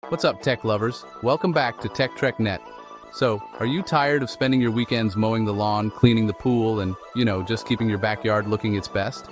What's up, tech lovers? Welcome back to Tech Trek Net. So, are you tired of spending your weekends mowing the lawn, cleaning the pool, and, just keeping your backyard looking its best?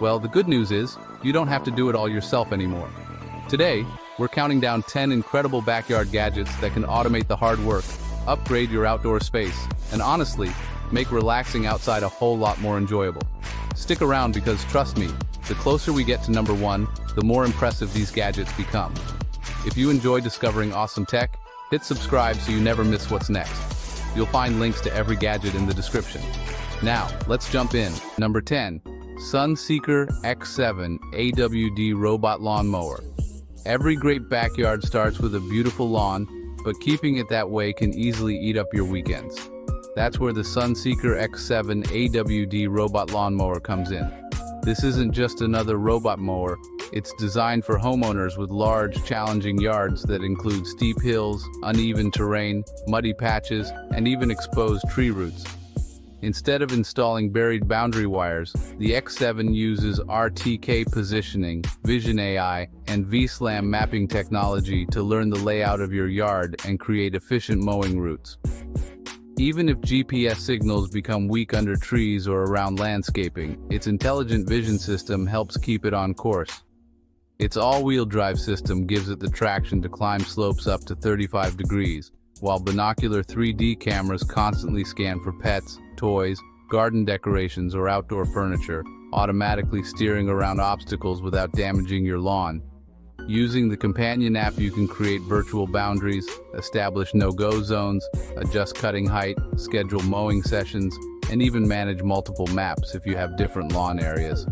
Well, the good news is, you don't have to do it all yourself anymore. Today, we're counting down 10 incredible backyard gadgets that can automate the hard work, upgrade your outdoor space, and honestly, make relaxing outside a whole lot more enjoyable. Stick around because, trust me, the closer we get to number 1, the more impressive these gadgets become. If you enjoy discovering awesome tech, hit subscribe so you never miss what's next. You'll find links to every gadget in the description. Now, let's jump in. Number 10. Sunseeker X7 AWD Robot Lawn Mower. Every great backyard starts with a beautiful lawn, but keeping it that way can easily eat up your weekends. That's where the Sunseeker X7 AWD Robot Lawn Mower comes in. This isn't just another robot mower, it's designed for homeowners with large, challenging yards that include steep hills, uneven terrain, muddy patches, and even exposed tree roots. Instead of installing buried boundary wires, the X7 uses RTK positioning, Vision AI, and VSLAM mapping technology to learn the layout of your yard and create efficient mowing routes. Even if GPS signals become weak under trees or around landscaping, its intelligent vision system helps keep it on course. Its all-wheel drive system gives it the traction to climb slopes up to 35 degrees, while binocular 3D cameras constantly scan for pets, toys, garden decorations, or outdoor furniture, automatically steering around obstacles without damaging your lawn. Using the companion app, you can create virtual boundaries, establish no-go zones, adjust cutting height, schedule mowing sessions, and even manage multiple maps if you have different lawn areas.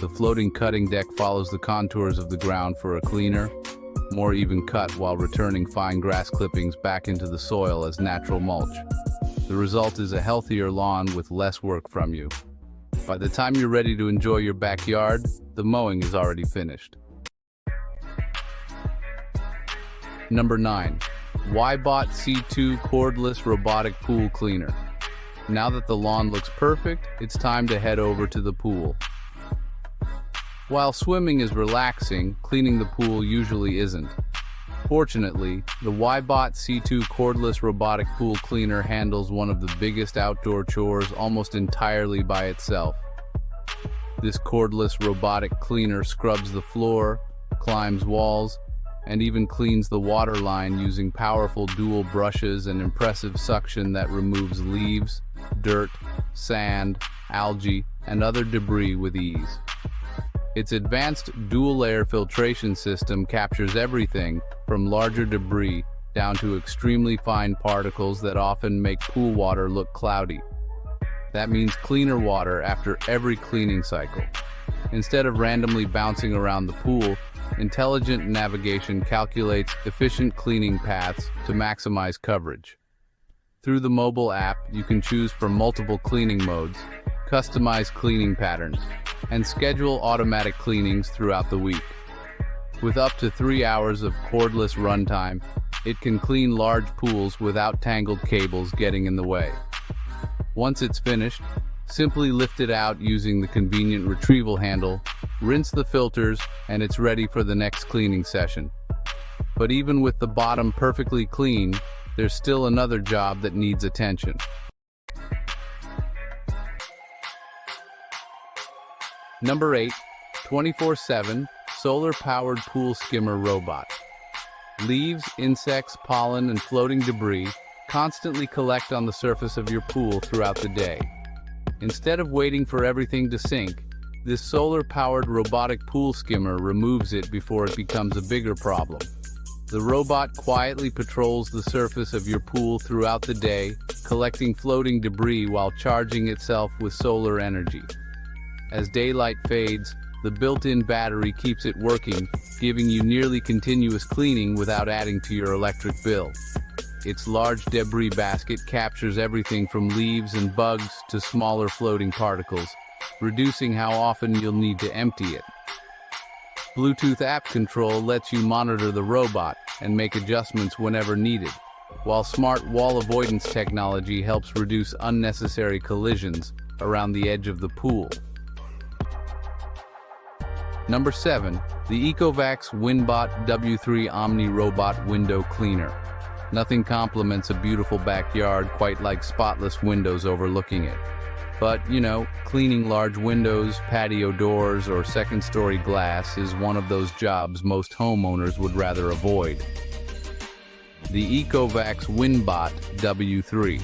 The floating cutting deck follows the contours of the ground for a cleaner, more even cut while returning fine grass clippings back into the soil as natural mulch. The result is a healthier lawn with less work from you. By the time you're ready to enjoy your backyard, the mowing is already finished. Number 9. WYBOT C2 Cordless Robotic Pool Cleaner. Now that the lawn looks perfect, it's time to head over to the pool. While swimming is relaxing, cleaning the pool usually isn't. Fortunately, the WYBOT C2 Cordless Robotic Pool Cleaner handles one of the biggest outdoor chores almost entirely by itself. This cordless robotic cleaner scrubs the floor, climbs walls, and even cleans the water line using powerful dual brushes and impressive suction that removes leaves, dirt, sand, algae, and other debris with ease. Its advanced dual-layer filtration system captures everything from larger debris down to extremely fine particles that often make pool water look cloudy. That means cleaner water after every cleaning cycle. Instead of randomly bouncing around the pool, intelligent navigation calculates efficient cleaning paths to maximize coverage. Through the mobile app, you can choose from multiple cleaning modes, customize cleaning patterns, and schedule automatic cleanings throughout the week. With up to 3 hours of cordless runtime, it can clean large pools without tangled cables getting in the way. Once it's finished, simply lift it out using the convenient retrieval handle, rinse the filters, and it's ready for the next cleaning session. But even with the bottom perfectly clean, there's still another job that needs attention. Number 8. 24/7 Solar-Powered Pool Skimmer Robot. Leaves, insects, pollen, and floating debris constantly collect on the surface of your pool throughout the day. Instead of waiting for everything to sink, this solar-powered robotic pool skimmer removes it before it becomes a bigger problem. The robot quietly patrols the surface of your pool throughout the day, collecting floating debris while charging itself with solar energy. As daylight fades, the built-in battery keeps it working, giving you nearly continuous cleaning without adding to your electric bill. Its large debris basket captures everything from leaves and bugs to smaller floating particles, reducing how often you'll need to empty it. Bluetooth app control lets you monitor the robot and make adjustments whenever needed, while smart wall avoidance technology helps reduce unnecessary collisions around the edge of the pool. Number 7. The ECOVACS WINBOT W3 Omni Robot Window Cleaner. Nothing complements a beautiful backyard quite like spotless windows overlooking it. But, cleaning large windows, patio doors, or second-story glass is one of those jobs most homeowners would rather avoid. The ECOVACS WINBOT W3.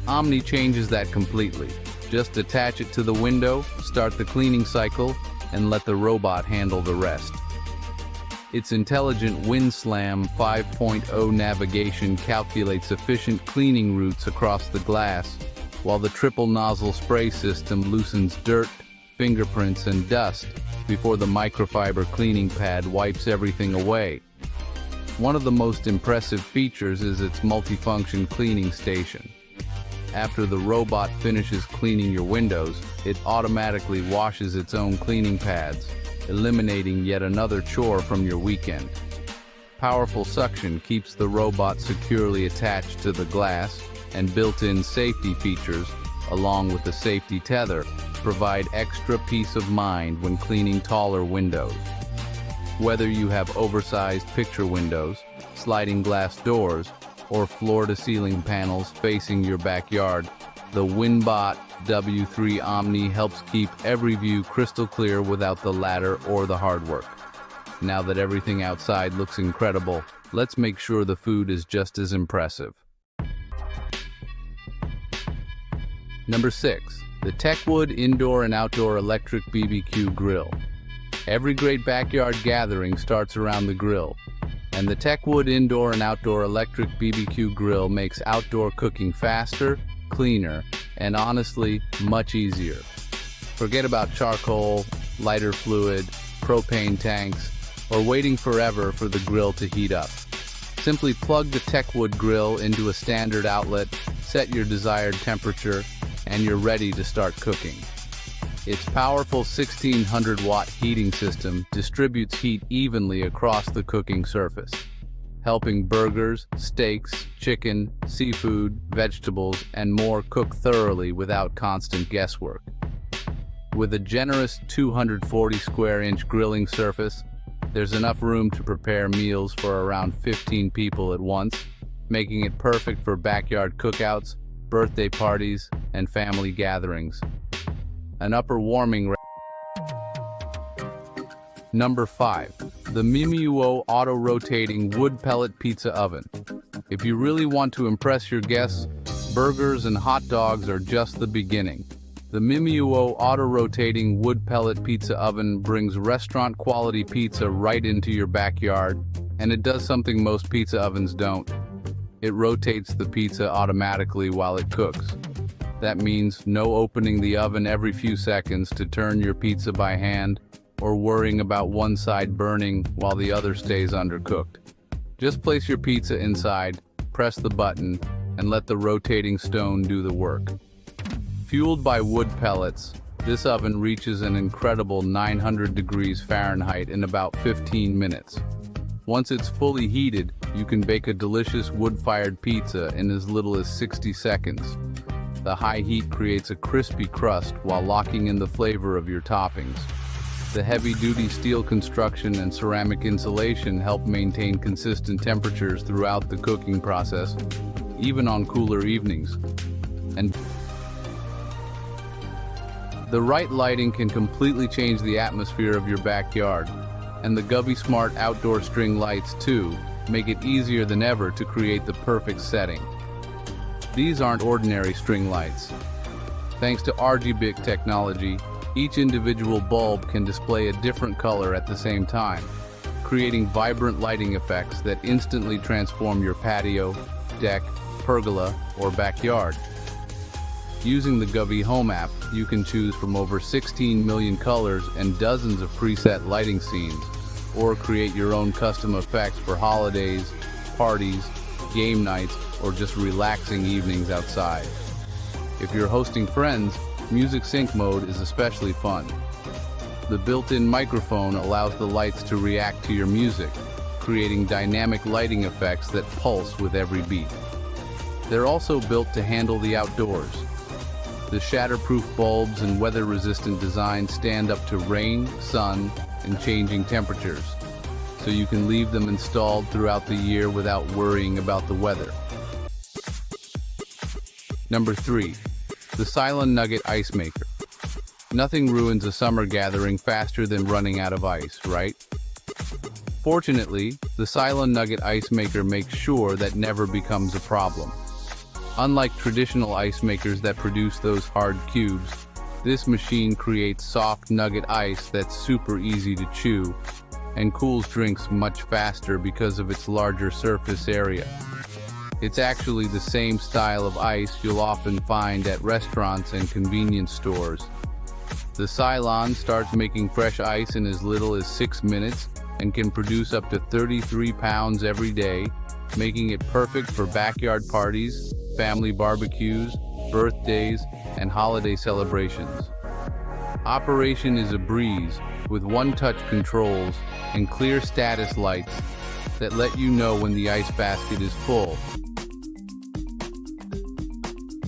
Omni changes that completely. Just attach it to the window, start the cleaning cycle, and let the robot handle the rest. Its intelligent WinSlam 5.0 navigation calculates efficient cleaning routes across the glass, while the triple nozzle spray system loosens dirt, fingerprints, and dust before the microfiber cleaning pad wipes everything away. One of the most impressive features is its multifunction cleaning station. After the robot finishes cleaning your windows, it automatically washes its own cleaning pads, eliminating yet another chore from your weekend. Powerful suction keeps the robot securely attached to the glass, and built-in safety features, along with the safety tether, provide extra peace of mind when cleaning taller windows. Whether you have oversized picture windows, sliding glass doors, or floor-to-ceiling panels facing your backyard, the WINBOT W3 Omni helps keep every view crystal clear without the ladder or the hard work. Now that everything outside looks incredible, let's make sure the food is just as impressive. Number 6. The Techwood Indoor and Outdoor Electric BBQ Grill. Every great backyard gathering starts around the grill, and the Techwood Indoor and Outdoor Electric BBQ Grill makes outdoor cooking faster, cleaner, and honestly, much easier. Forget about charcoal, lighter fluid, propane tanks, or waiting forever for the grill to heat up. Simply plug the Techwood grill into a standard outlet, set your desired temperature, and you're ready to start cooking. Its powerful 1600-watt heating system distributes heat evenly across the cooking surface, helping burgers, steaks, chicken, seafood, vegetables, and more cook thoroughly without constant guesswork. With a generous 240 square inch grilling surface, there's enough room to prepare meals for around 15 people at once, making it perfect for backyard cookouts, birthday parties, and family gatherings. An upper warming Number 5. The Mimiuo Auto-Rotating Wood Pellet Pizza Oven. If you really want to impress your guests, burgers and hot dogs are just the beginning. The Mimiuo Auto-Rotating Wood Pellet Pizza Oven brings restaurant-quality pizza right into your backyard, and it does something most pizza ovens don't. It rotates the pizza automatically while it cooks. That means no opening the oven every few seconds to turn your pizza by hand, or worrying about one side burning while the other stays undercooked. Just place your pizza inside, press the button, and let the rotating stone do the work. Fueled by wood pellets, this oven reaches an incredible 900 degrees Fahrenheit in about 15 minutes. Once it's fully heated, you can bake a delicious wood-fired pizza in as little as 60 seconds. The high heat creates a crispy crust while locking in the flavor of your toppings. The heavy-duty steel construction and ceramic insulation help maintain consistent temperatures throughout the cooking process, even on cooler evenings. And the right lighting can completely change the atmosphere of your backyard, and the Govee Smart outdoor string lights, too, make it easier than ever to create the perfect setting. These aren't ordinary string lights. Thanks to RGB technology, each individual bulb can display a different color at the same time, creating vibrant lighting effects that instantly transform your patio, deck, pergola, or backyard. Using the Govee Home app, you can choose from over 16 million colors and dozens of preset lighting scenes, or create your own custom effects for holidays, parties, game nights, or just relaxing evenings outside. If you're hosting friends, Music Sync mode is especially fun. The built-in microphone allows the lights to react to your music, creating dynamic lighting effects that pulse with every beat. They're also built to handle the outdoors. The shatterproof bulbs and weather-resistant design stand up to rain, sun, and changing temperatures, so you can leave them installed throughout the year without worrying about the weather. Number 3. The Silonn Nugget Ice Maker. Nothing ruins a summer gathering faster than running out of ice, right? Fortunately, the Silonn Nugget Ice Maker makes sure that never becomes a problem. Unlike traditional ice makers that produce those hard cubes, this machine creates soft nugget ice that's super easy to chew and cools drinks much faster because of its larger surface area. It's actually the same style of ice you'll often find at restaurants and convenience stores. The Silonn starts making fresh ice in as little as 6 minutes and can produce up to 33 pounds every day, making it perfect for backyard parties, family barbecues, birthdays, and holiday celebrations. Operation is a breeze with one-touch controls and clear status lights that let you know when the ice basket is full.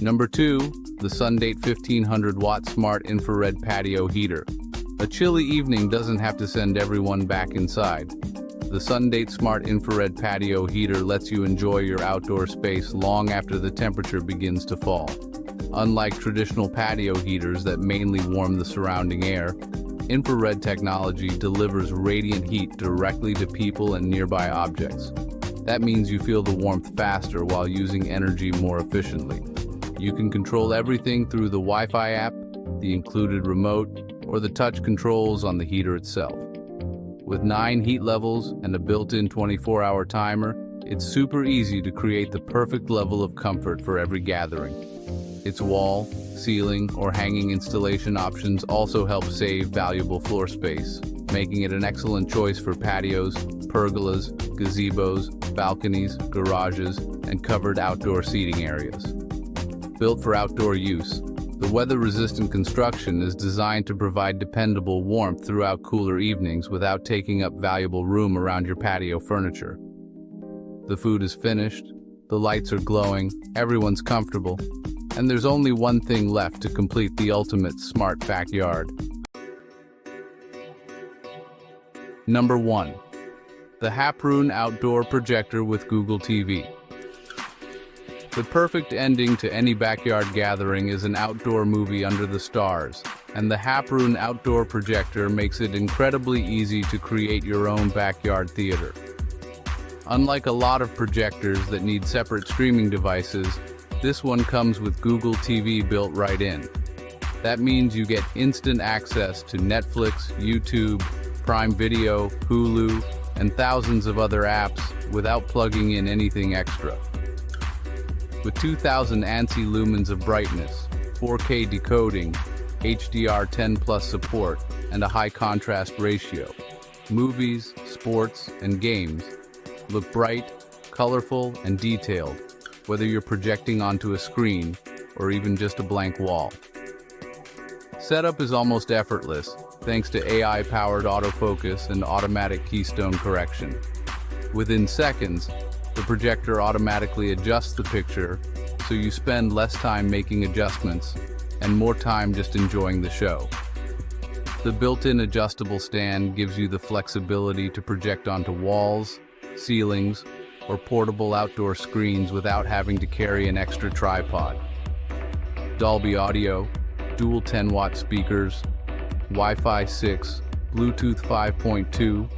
Number 2, the Sundate 1500-watt smart infrared patio heater. A chilly evening doesn't have to send everyone back inside. The Sundate smart infrared patio heater lets you enjoy your outdoor space long after the temperature begins to fall. Unlike traditional patio heaters that mainly warm the surrounding air, infrared technology delivers radiant heat directly to people and nearby objects. That means you feel the warmth faster while using energy more efficiently. You can control everything through the Wi-Fi app, the included remote, or the touch controls on the heater itself. With 9 heat levels and a built-in 24-hour timer, it's super easy to create the perfect level of comfort for every gathering. Its wall, ceiling, or hanging installation options also help save valuable floor space, making it an excellent choice for patios, pergolas, gazebos, balconies, garages, and covered outdoor seating areas. Built for outdoor use, the weather-resistant construction is designed to provide dependable warmth throughout cooler evenings without taking up valuable room around your patio furniture. The food is finished, the lights are glowing, everyone's comfortable, and there's only one thing left to complete the ultimate smart backyard. Number 1. The HAPPRUN Outdoor Projector with Google TV. The perfect ending to any backyard gathering is an outdoor movie under the stars, and the HAPPRUN Outdoor Projector makes it incredibly easy to create your own backyard theater. Unlike a lot of projectors that need separate streaming devices, this one comes with Google TV built right in. That means you get instant access to Netflix, YouTube, Prime Video, Hulu, and thousands of other apps without plugging in anything extra. With 2000 ANSI lumens of brightness, 4K decoding, HDR10+ support, and a high contrast ratio, movies, sports, and games look bright, colorful, and detailed, whether you're projecting onto a screen or even just a blank wall. Setup is almost effortless, thanks to AI-powered autofocus and automatic keystone correction. Within seconds, the projector automatically adjusts the picture, so you spend less time making adjustments and more time just enjoying the show. The built-in adjustable stand gives you the flexibility to project onto walls, ceilings, or portable outdoor screens without having to carry an extra tripod. Dolby audio, dual 10-watt speakers, Wi-Fi 6, Bluetooth 5.2,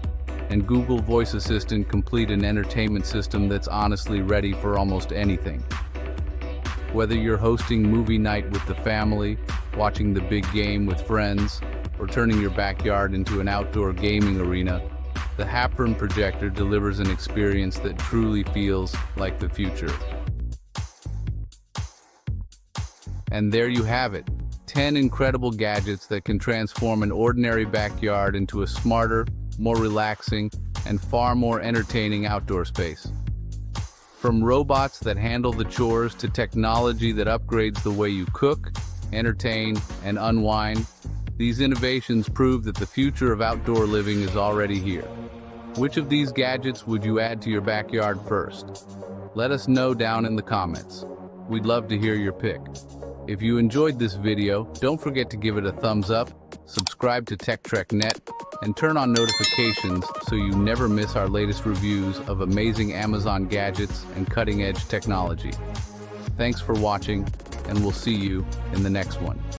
and Google Voice Assistant complete an entertainment system that's honestly ready for almost anything. Whether you're hosting movie night with the family, watching the big game with friends, or turning your backyard into an outdoor gaming arena, the HAPPRUN projector delivers an experience that truly feels like the future. And there you have it, 10 incredible gadgets that can transform an ordinary backyard into a smarter, more relaxing, and far more entertaining outdoor space. From robots that handle the chores to technology that upgrades the way you cook, entertain, and unwind, these innovations prove that the future of outdoor living is already here. Which of these gadgets would you add to your backyard first? Let us know down in the comments. We'd love to hear your pick. If you enjoyed this video, don't forget to give it a thumbs up, subscribe to TechTrekNet, and turn on notifications so you never miss our latest reviews of amazing Amazon gadgets and cutting-edge technology. Thanks for watching, and we'll see you in the next one.